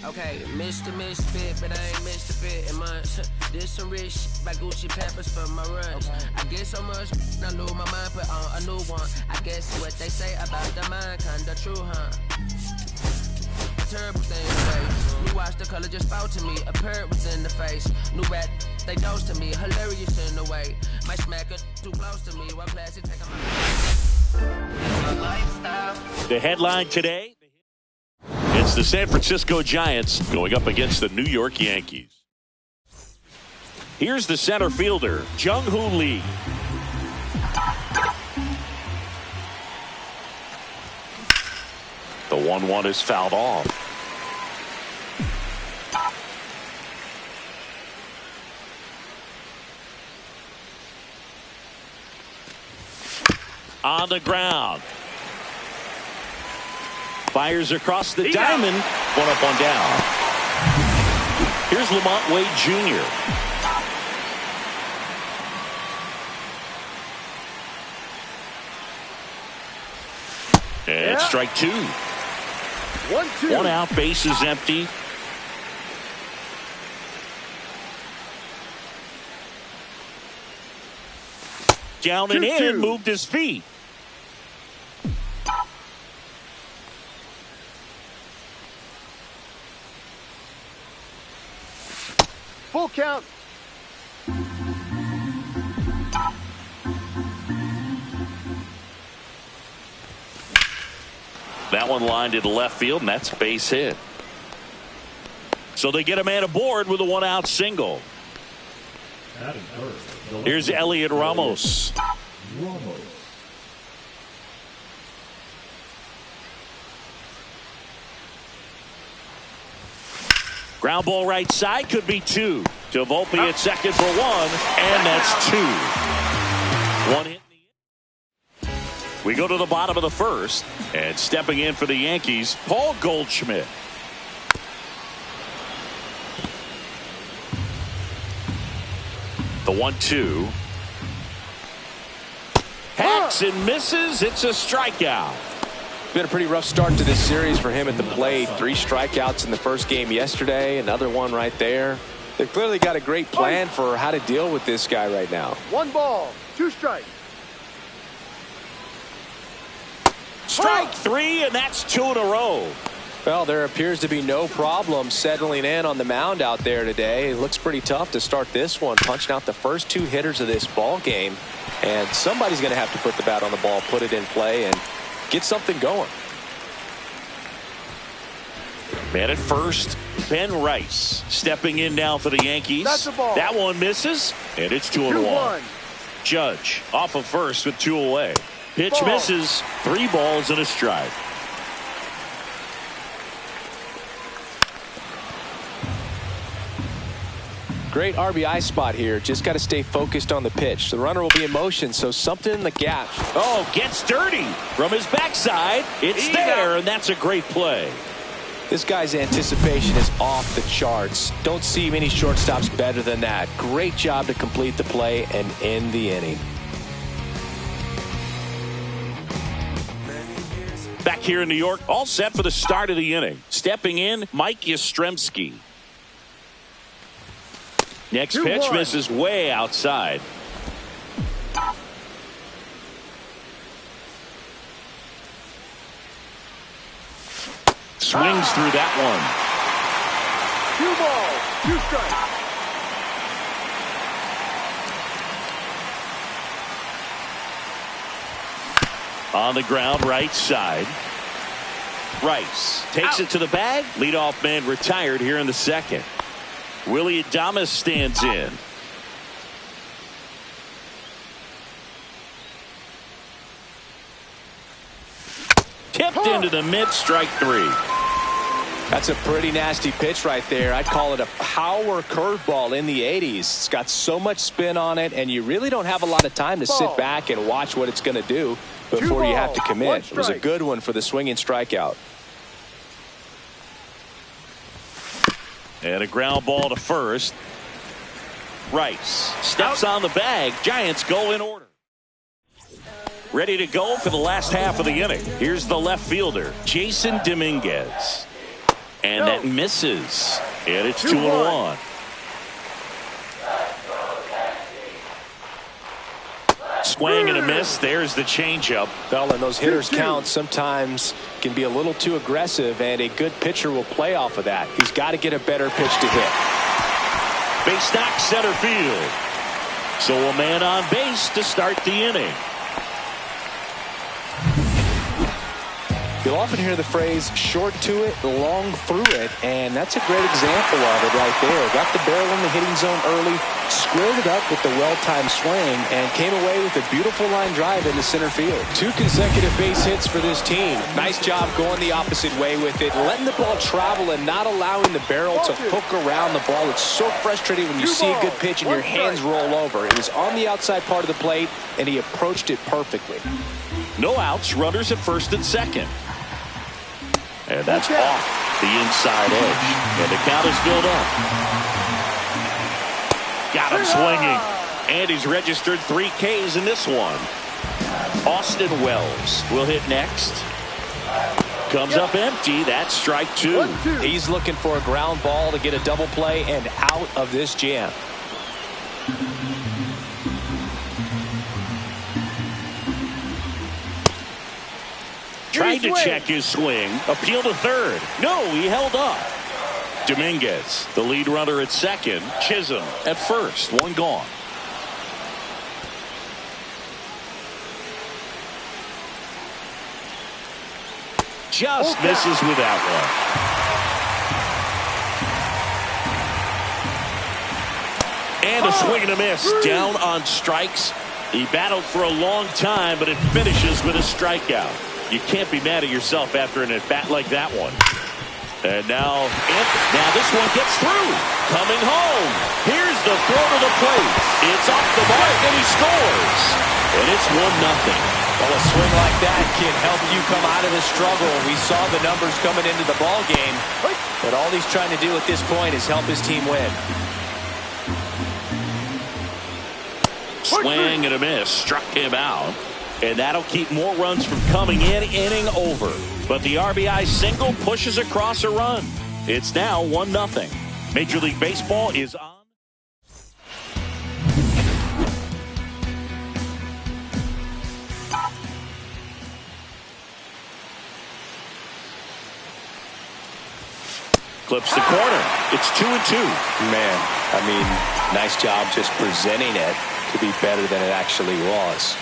Okay, Mr. Misfit, but I ain't Mr. Fit in months. Did some rich shit by Gucci Peppers for my runs. I get so much, I lose my mind, put on a new one. I guess what they say about the mind, kinda true, huh? Terrible things, babe. You watch the color just fall to me. A parrot was in the face. New rat, they dose to me. Hilarious in the way. My smacker too close to me. What class it take on The headline today, it's the San Francisco Giants going up against the New York Yankees. Here's the center fielder, Jung-Hoo Lee. The 1-1 is fouled off. On the ground. Fires across the diamond. One up, one down. Here's Lamont Wade Jr. And strike two. 1-2. One out, base is empty. Down and in, moved his feet. Full count. That one lined to the left field, and that's base hit. So they get a man aboard with a one-out single. Here's Elliot Ramos. Ground ball right side, could be two. To Volpe at second for one, and that's two. One hit. We go to the bottom of the first, and stepping in for the Yankees, Paul Goldschmidt. The 1-2. Hacks and misses. It's a strikeout. Been a pretty rough start to this series for him at the plate. 3 strikeouts in the first game yesterday. Another one right there. They've clearly got a great plan for how to deal with this guy right now. 1 ball, 2 strikes. Strike 3, and that's 2 in a row. Well, there appears to be no problem settling in on the mound out there today. It looks pretty tough to start this one, punching out the first 2 hitters of this ball game. And somebody's going to have to put the bat on the ball, put it in play, and get something going. Man at first, Ben Rice stepping in now for the Yankees. That's the ball. That one misses, and it's 2-1. Judge off of first with 2 away. Pitch ball. misses. 3 balls and a strike. Great RBI spot here. Just got to stay focused on the pitch. The runner will be in motion, so something in the gap. Oh, gets dirty from his backside. It's there, and that's a great play. This guy's anticipation is off the charts. Don't see many shortstops better than that. Great job to complete the play and end the inning. Back here in New York, all set for the start of the inning. Stepping in, Mike Yastrzemski. Next pitch misses way outside. Swings through that one. 2 balls, 2 strikes. On the ground, right side. Rice takes it to the bag. Leadoff man retired here in the second. Willy Adames stands in. Tipped into the mid, strike 3. That's a pretty nasty pitch right there. I'd call it a power curveball in the 80s. It's got so much spin on it, and you really don't have a lot of time to sit back and watch what it's going to do before you have to commit. It was a good one for the swinging strikeout. And a ground ball to first. Rice steps on the bag. Giants go in order. Ready to go for the last half of the inning. Here's the left fielder, Jason Dominguez. And that misses. And it's 2-1. Swing and a miss. There's the changeup. Well, and those hitters count sometimes can be a little too aggressive, and a good pitcher will play off of that. He's got to get a better pitch to hit. Base knock center field. So a man on base to start the inning. You'll often hear the phrase short to it, long through it, and that's a great example of it right there. Got the barrel in the hitting zone early, squared it up with the well-timed swing, and came away with a beautiful line drive into center field. 2 consecutive base hits for this team. Nice job going the opposite way with it, letting the ball travel and not allowing the barrel to hook around the ball. It's so frustrating when you see a good pitch and your hands roll over. It was on the outside part of the plate, and he approached it perfectly. No outs, runners at first and second. And that's off the inside edge. And the count is filled up. Got him swinging. And he's registered 3 Ks in this one. Austin Wells will hit next. Comes up empty. That's strike 2. He's looking for a ground ball to get a double play and out of this jam. Tried to check his swing. Appeal to third. No, he held up. Dominguez, the lead runner at second. Chisholm at first. 1 gone. Just misses with that one. And a swing and a miss. Down on strikes. He battled for a long time, but it finishes with a strikeout. You can't be mad at yourself after an at-bat like that one. And now this one gets through. Coming home. Here's the throw to the plate. It's off the mark, and he scores. And it's 1-0. Well, a swing like that can help you come out of the struggle. We saw the numbers coming into the ball game, but all he's trying to do at this point is help his team win. Swing and a miss. Struck him out. And that'll keep more runs from coming in. Inning over. But the RBI single pushes across a run. It's now 1-0. Major League Baseball is on. Clips the corner. It's 2-2. Man, I mean, nice job just presenting it to be better than it actually was.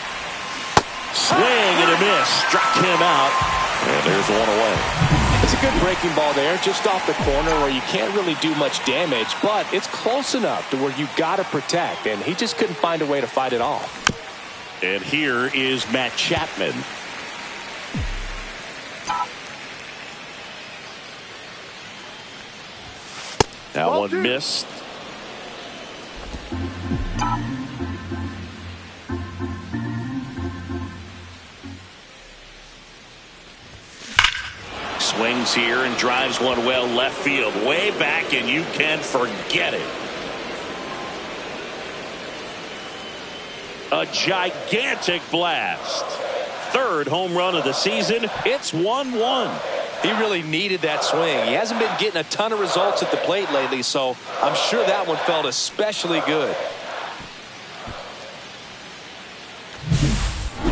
Swing and a miss. Struck him out. And there's 1 away. It's a good breaking ball there, just off the corner where you can't really do much damage, but it's close enough to where you got to protect, and he just couldn't find a way to fight it off. And here is Matt Chapman. That one missed. Swings here and drives one well left field, way back, and you can forget it. A gigantic blast. 3rd home run of the season. It's 1-1. He really needed that swing. He hasn't been getting a ton of results at the plate lately, so I'm sure that one felt especially good.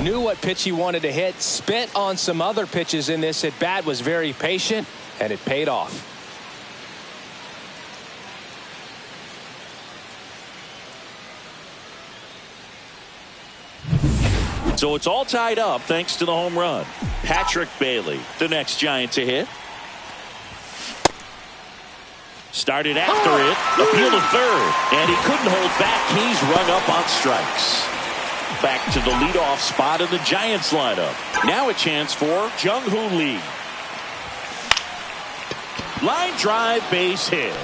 Knew what pitch he wanted to hit, spent on some other pitches in this at bat, was very patient, and it paid off. So it's all tied up thanks to the home run. Patrick Bailey, the next Giant to hit. Started after it, appeal to third, and he couldn't hold back. He's rung up on strikes. Back to the leadoff spot of the Giants lineup. Now a chance for Jung-Hoo Lee. Line drive, base hit.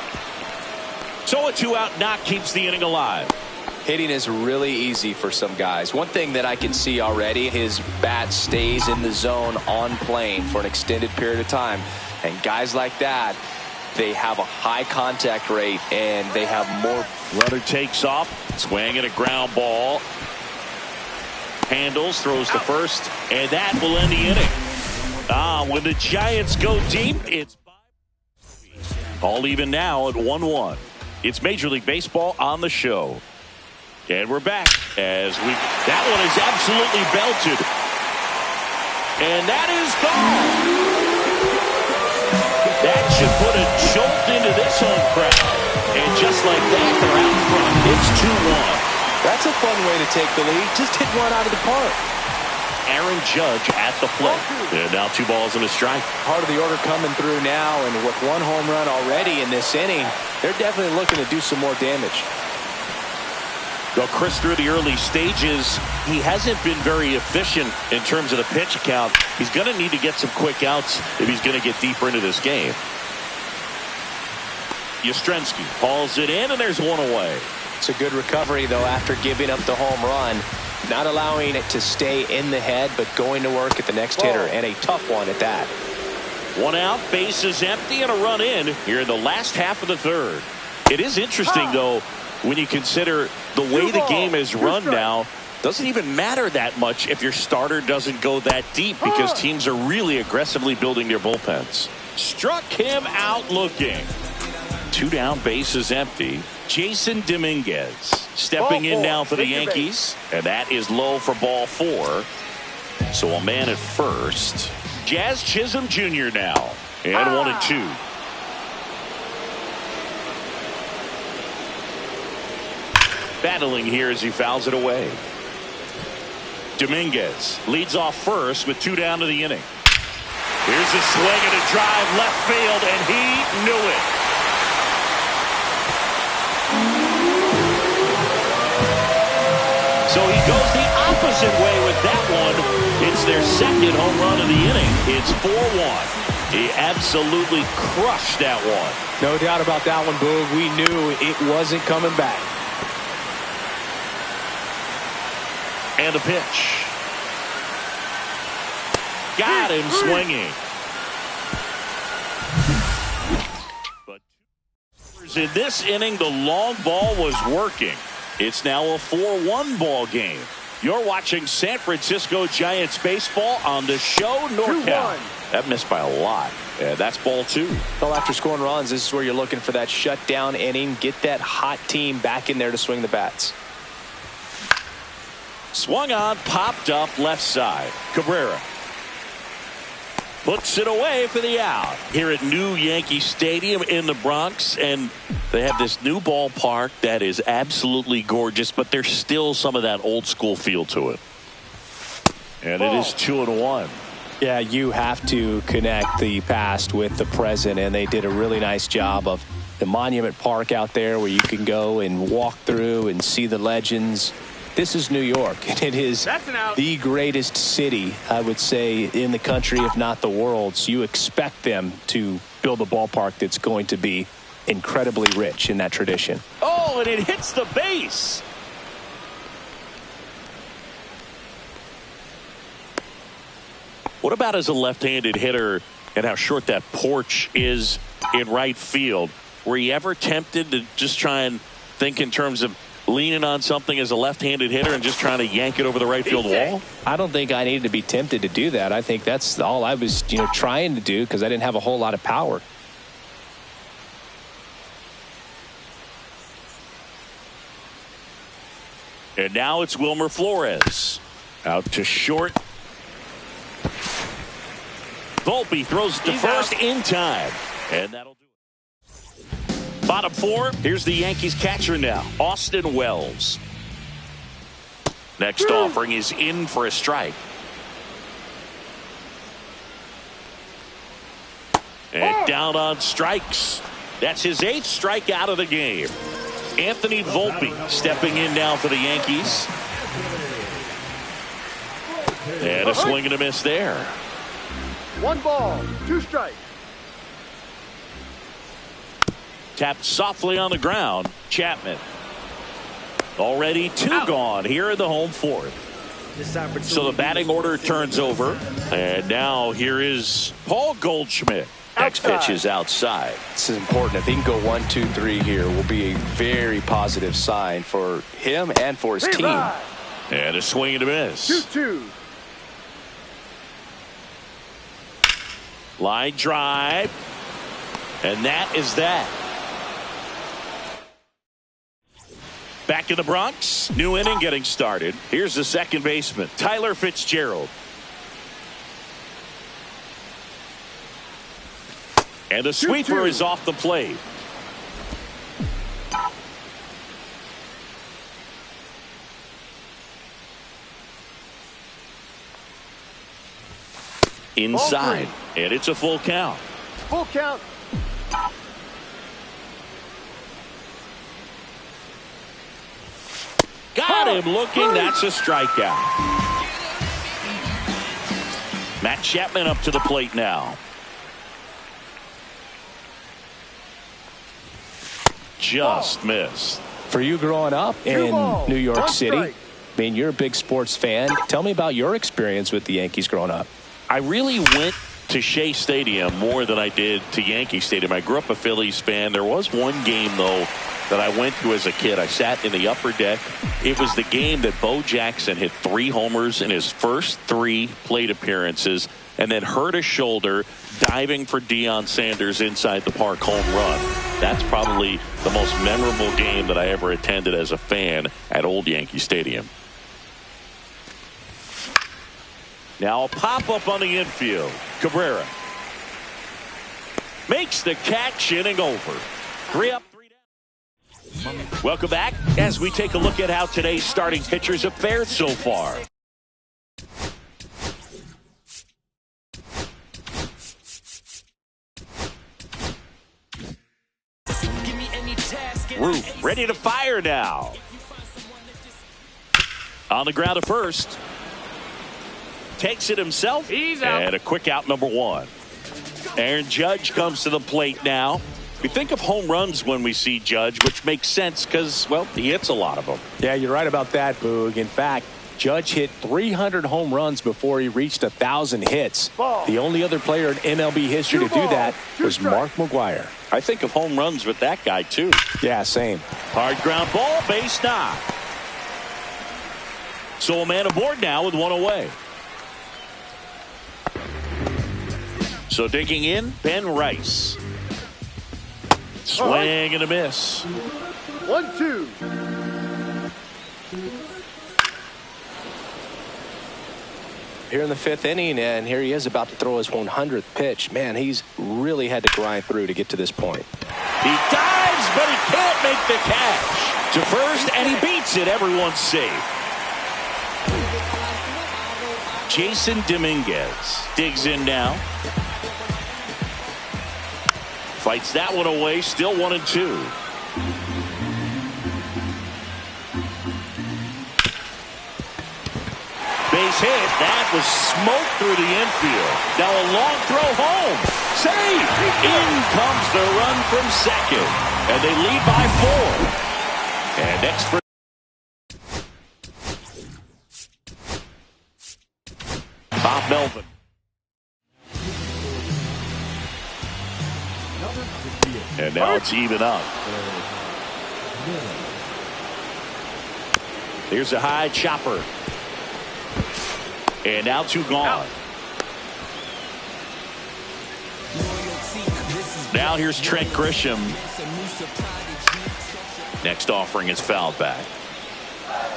So a 2-out knock keeps the inning alive. Hitting is really easy for some guys. One thing that I can see already, his bat stays in the zone on plane for an extended period of time. And guys like that, they have a high contact rate and they have more. Runner takes off, swing and a ground ball. Handles, throws to first, and that will end the inning. When the Giants go deep, it's All even now at 1-1. It's Major League Baseball on the show. And we're back that one is absolutely belted. And that is gone. That should put a jolt into this home crowd. And just like that, they're out front. It's 2-1. That's a fun way to take the lead. Just hit one out of the park. Aaron Judge at the plate. And now 2 balls and a strike. Part of the order coming through now, and with 1 home run already in this inning, they're definitely looking to do some more damage. Well, Chris, through the early stages, he hasn't been very efficient in terms of the pitch count. He's going to need to get some quick outs if he's going to get deeper into this game. Yastrzemski hauls it in, and there's 1 away. It's a good recovery, though, after giving up the home run. Not allowing it to stay in the head, but going to work at the next hitter, and a tough one at that. 1 out, base is empty, and a run in here in the last half of the 3rd. It is interesting, though, when you consider the way the game is run now. Doesn't even matter that much if your starter doesn't go that deep, because teams are really aggressively building their bullpens. Struck him out looking. 2 down, base is empty. Jason Dominguez stepping in now for the Yankees, and that is low for ball 4. So a man at first. Jazz Chisholm Jr. now, and 1-2. Battling here as he fouls it away. Dominguez leads off first with 2 down to the inning. Here's a swing and a drive left field, and he knew it. So he goes the opposite way with that one. It's their 2nd home run of the inning. It's 4-1. He absolutely crushed that one. No doubt about that one, Boog. We knew it wasn't coming back. And a pitch. Got him swinging. But in this inning, the long ball was working. It's now a 4-1 ball game. You're watching San Francisco Giants baseball on the show NorCal. That missed by a lot. And that's ball 2. Well, after scoring runs, this is where you're looking for that shutdown inning. Get that hot team back in there to swing the bats. Swung on, popped up left side. Cabrera puts it away for the out here at New Yankee Stadium in the Bronx. And they have this new ballpark that is absolutely gorgeous, but there's still some of that old school feel to it. And it is 2-1. Yeah, you have to connect the past with the present, and they did a really nice job of the Monument Park out there where you can go and walk through and see the legends. This is New York, and it is the greatest city, I would say, in the country, if not the world. So you expect them to build a ballpark that's going to be incredibly rich in that tradition. Oh, and it hits the base. What about as a left-handed hitter and how short that porch is in right field? Were you ever tempted to just try and think in terms of leaning on something as a left-handed hitter and just trying to yank it over the right field wall? I don't think I needed to be tempted to do that. I think that's all I was, trying to do, because I didn't have a whole lot of power. And now it's Wilmer Flores out to short. Volpe throws to first in time, and that'll do it. Bottom 4. Here's the Yankees catcher now, Austin Wells. Next offering is in for a strike. And down on strikes. That's his 8th strikeout of the game. Anthony Volpe stepping in now for the Yankees. And a swing and a miss there. 1 ball, 2 strikes. Tapped softly on the ground. Chapman. Already 2 gone here in the home 4th. So the batting order turns over. And now here is Paul Goldschmidt. Next pitch is outside. This is important. If he can go 1, 2, 3 here, will be a very positive sign for him and for his team. And a swing and a miss. 2-2. Line drive. And that is that. Back in the Bronx, new inning getting started. Here's the second baseman, Tyler Fitzgerald. And the sweeper is off the plate. Inside, and it's a full count. Full count. Got him looking. That's a strikeout. Matt Chapman up to the plate now. Just missed. For you growing up in New York City, I mean, you're a big sports fan. Tell me about your experience with the Yankees growing up. I really went to Shea Stadium more than I did to Yankee Stadium. I grew up a Phillies fan. There was one game, though, that I went to as a kid. I sat in the upper deck. It was the game that Bo Jackson hit 3 homers in his first 3 plate appearances and then hurt his shoulder diving for Deion Sanders inside the park home run. That's probably the most memorable game that I ever attended as a fan at Old Yankee Stadium. Now a pop-up on the infield. Cabrera makes the catch, inning over. 3 up, 3 down. Welcome back as we take a look at how today's starting pitchers have fared so far. Root ready to fire now. On the ground at first. Takes it himself. He's out. And a quick out, number 1. Aaron Judge comes to the plate now. We think of home runs when we see Judge, which makes sense because, well, he hits a lot of them. Yeah, you're right about that, Boog. In fact, Judge hit 300 home runs before he reached 1,000 hits. The only other player in MLB history to do that was Mark McGwire. I think of home runs with that guy, too. Yeah, same. Hard ground ball, base knock. So a man aboard now with 1 away. So digging in, Ben Rice. Swing and a miss. 1-2. Here in the 5th inning, and here he is about to throw his 100th pitch. Man, he's really had to grind through to get to this point. He dives, but he can't make the catch. To first, and he beats it. Everyone's safe. Jason Dominguez digs in now. Fights that one away. Still 1-2. Base hit. That was smoke through the infield. Now a long throw home. Save. In comes the run from second. And they lead by 4. And next for Bob Melvin. And now it's even up. Here's a high chopper. And now 2 gone. Now here's Trent Grisham. Next offering is fouled back.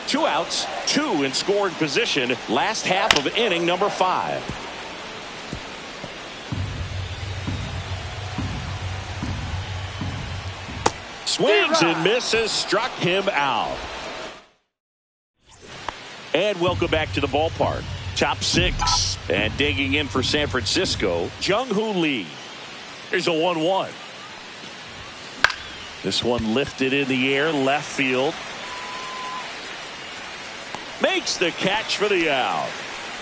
2 outs, 2 in scoring position. Last half of inning number 5. Swings and misses, struck him out. And welcome back to the ballpark. Top 6 and digging in for San Francisco, Jung-Hoo Lee. Here's a 1-1. This one lifted in the air, left field. Makes the catch for the out.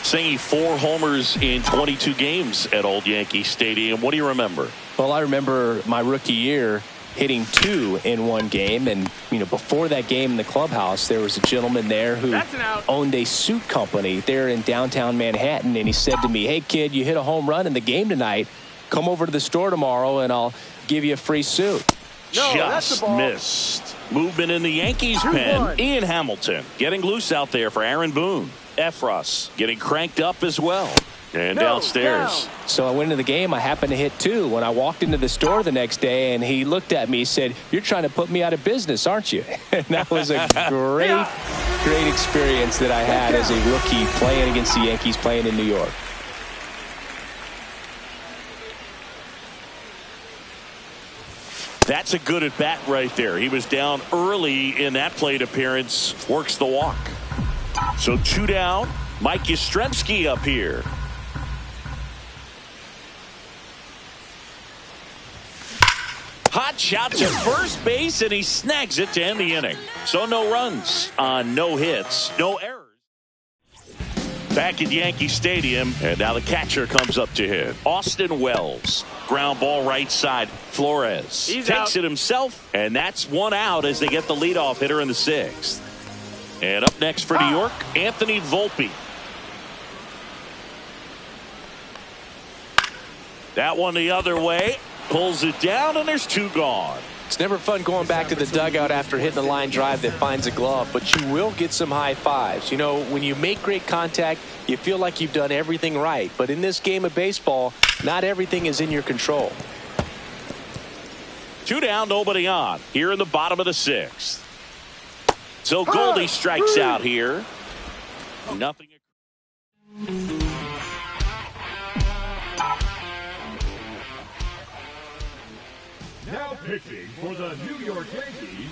Singing 4 homers in 22 games at Old Yankee Stadium. What do you remember? Well, I remember my rookie year hitting 2 in one game, and before that game in the clubhouse there was a gentleman there who owned a suit company there in downtown Manhattan, and he said to me, "Hey kid, you hit a home run in the game tonight, come over to the store tomorrow and I'll give you a free suit." Just missed. Movement in the Yankees pen. Ian Hamilton getting loose out there for Aaron Boone. Efros getting cranked up as well. And downstairs. So I went into the game. I happened to hit 2. When I walked into the store the next day, and he looked at me, he said, "You're trying to put me out of business, aren't you?" And that was a great experience that I had as a rookie playing against the Yankees, playing in New York. That's a good at bat right there. He was down early in that plate appearance. Works the walk. So 2 down. Mike Yastrzemski up here. Hot shot to first base, and he snags it to end the inning. So no runs on no hits, no errors. Back at Yankee Stadium, and now the catcher comes up to hit. Austin Wells. Ground ball right side. Flores takes it himself, and that's 1 out as they get the leadoff hitter in the 6th. And up next for New York, Anthony Volpe. That one the other way. Pulls it down, and there's 2 gone. It's never fun going back to the dugout after hitting a line drive that finds a glove, but you will get some high fives. You know, when you make great contact, you feel like you've done everything right. But in this game of baseball, not everything is in your control. 2 down, nobody on. Here in the bottom of the 6th. So Goldie strikes out here. Nothing. Now pitching for the New York Yankees.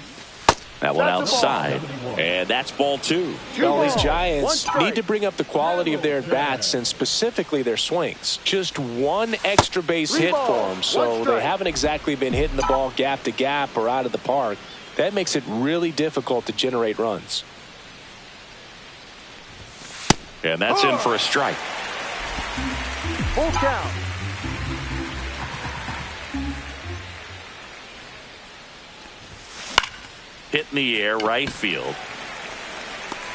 That one outside, and that's ball 2. Well, these Giants need to bring up the quality of their at-bats and specifically their swings. Just 1 extra base hit for them, so they haven't exactly been hitting the ball gap to gap or out of the park. That makes it really difficult to generate runs. And that's in for a strike. Full count. Hit in the air, right field.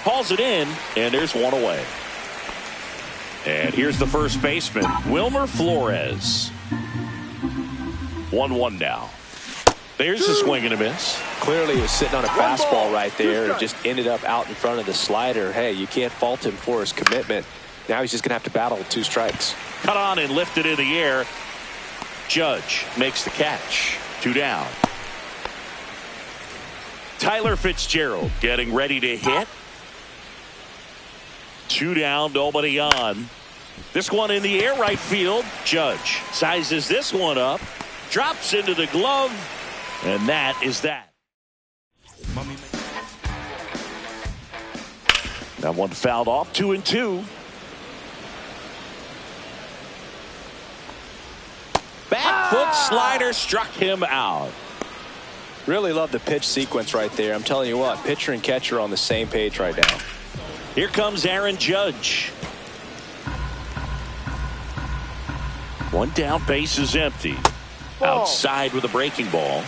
Hauls it in, and there's 1 away. And here's the first baseman, Wilmer Flores. 1-1 now. There's a swing and a miss. Clearly he was sitting on a fastball right there and just ended up out in front of the slider. Hey, you can't fault him for his commitment. Now he's just going to have to battle with 2 strikes. Cut on and lifted in the air. Judge makes the catch. 2 down. Tyler Fitzgerald getting ready to hit. 2 down, nobody on. This one in the air, right field. Judge sizes this one up, drops into the glove, and that is that. That one fouled off. 2-2. Back foot slider struck him out. Really love the pitch sequence right there. I'm telling you what, pitcher and catcher on the same page right now. Here comes Aaron Judge. 1 down, base is empty. Outside with a breaking ball.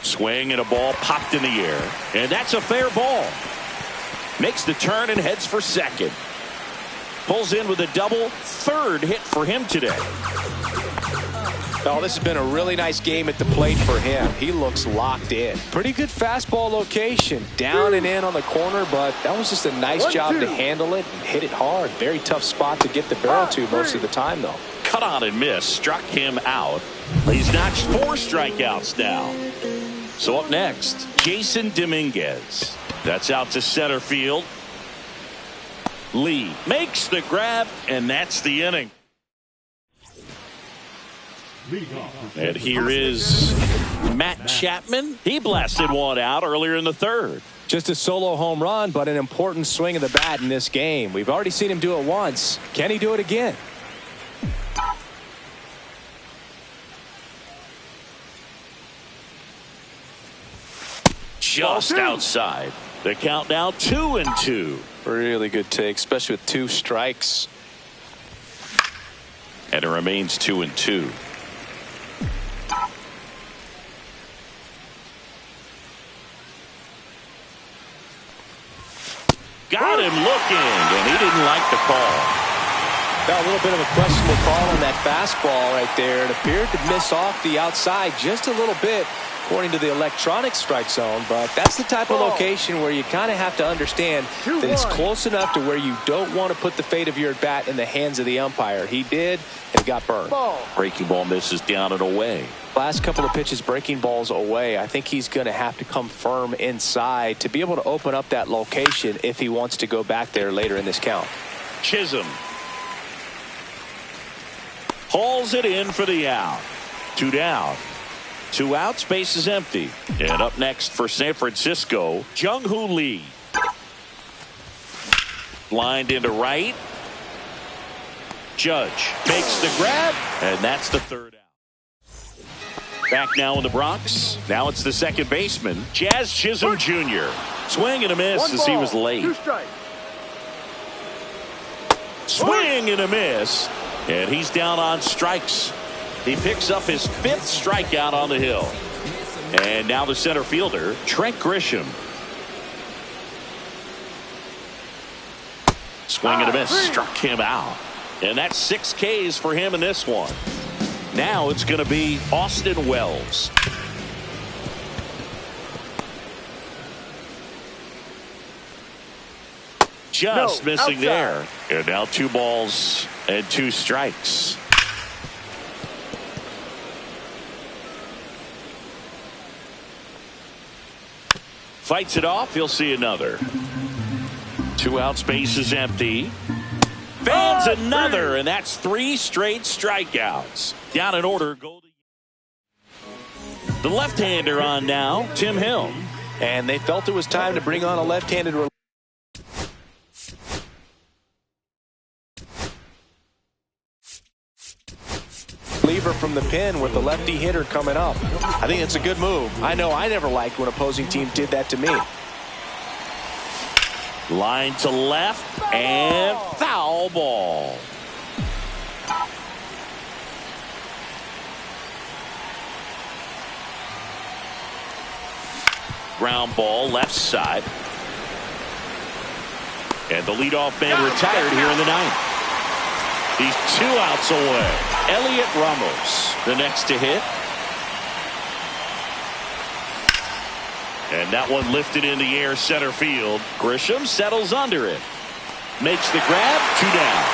Swing and a ball popped in the air. And that's a fair ball. Makes the turn and heads for second. Pulls in with a double. 3rd hit for him today. Oh, this has been a really nice game at the plate for him. He looks locked in. Pretty good fastball location. Down and in on the corner, but that was just a nice job to handle it and hit it hard. Very tough spot to get the barrel to most of the time, though. Cut on and miss. Struck him out. He's notched 4 strikeouts now. So up next, Jason Dominguez. That's out to center field. Lee makes the grab, and that's the inning. And here is Matt Chapman. He blasted one out earlier in the 3rd. Just a solo home run, but an important swing of the bat in this game. We've already seen him do it once. Can he do it again? Just outside. The count now 2-2. Really good take, especially with 2 strikes. And it remains 2-2. Got him looking, and he didn't like the call. Now, a little bit of a questionable call on that fastball right there. It appeared to miss off the outside just a little bit, according to the electronic strike zone. But that's the type of location where you kind of have to understand that it's close enough to where you don't want to put the fate of your at-bat in the hands of the umpire. He did, and it got burned. Breaking ball misses down and away. Last couple of pitches, breaking balls away. I think he's going to have to come firm inside to be able to open up that location if he wants to go back there later in this count. Chisholm hauls it in for the out. 2 down. 2 outs, base is empty. And up next for San Francisco, Jung-Hoo Lee. Lined into right. Judge makes the grab, and that's the 3rd out. Back now in the Bronx. Now it's the second baseman, Jazz Chisholm Jr. Swing and a miss as he was late. Swing and a miss. And he's down on strikes. He picks up his 5th strikeout on the hill. And now the center fielder, Trent Grisham. Swing and a miss. Struck him out. And that's 6 Ks for him in this one. Now it's going to be Austin Wells. Just missing there. And now 2 balls and 2 strikes. Fights it off. He'll see another. 2 outs, base is empty. Fans another, and that's 3 straight strikeouts. Down in order. The left-hander on now, Tim Hill. And they felt it was time to bring on a left-handed reliever from the pen with the lefty hitter coming up. I think it's a good move. I know I never liked when opposing teams did that to me. Line to left and foul ball. Ground ball left side. And the leadoff man retired here in the 9th. He's 2 outs away. Elliot Ramos, the next to hit. And that one lifted in the air center field. Grisham settles under it. Makes the grab. 2 down.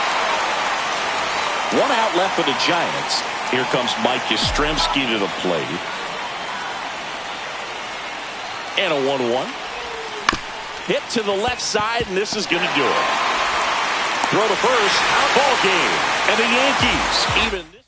1 out left for the Giants. Here comes Mike Yastrzemski to the plate. And a 1-1. Hit to the left side, and this is going to do it. Throw to first. Ball game. And the Yankees even.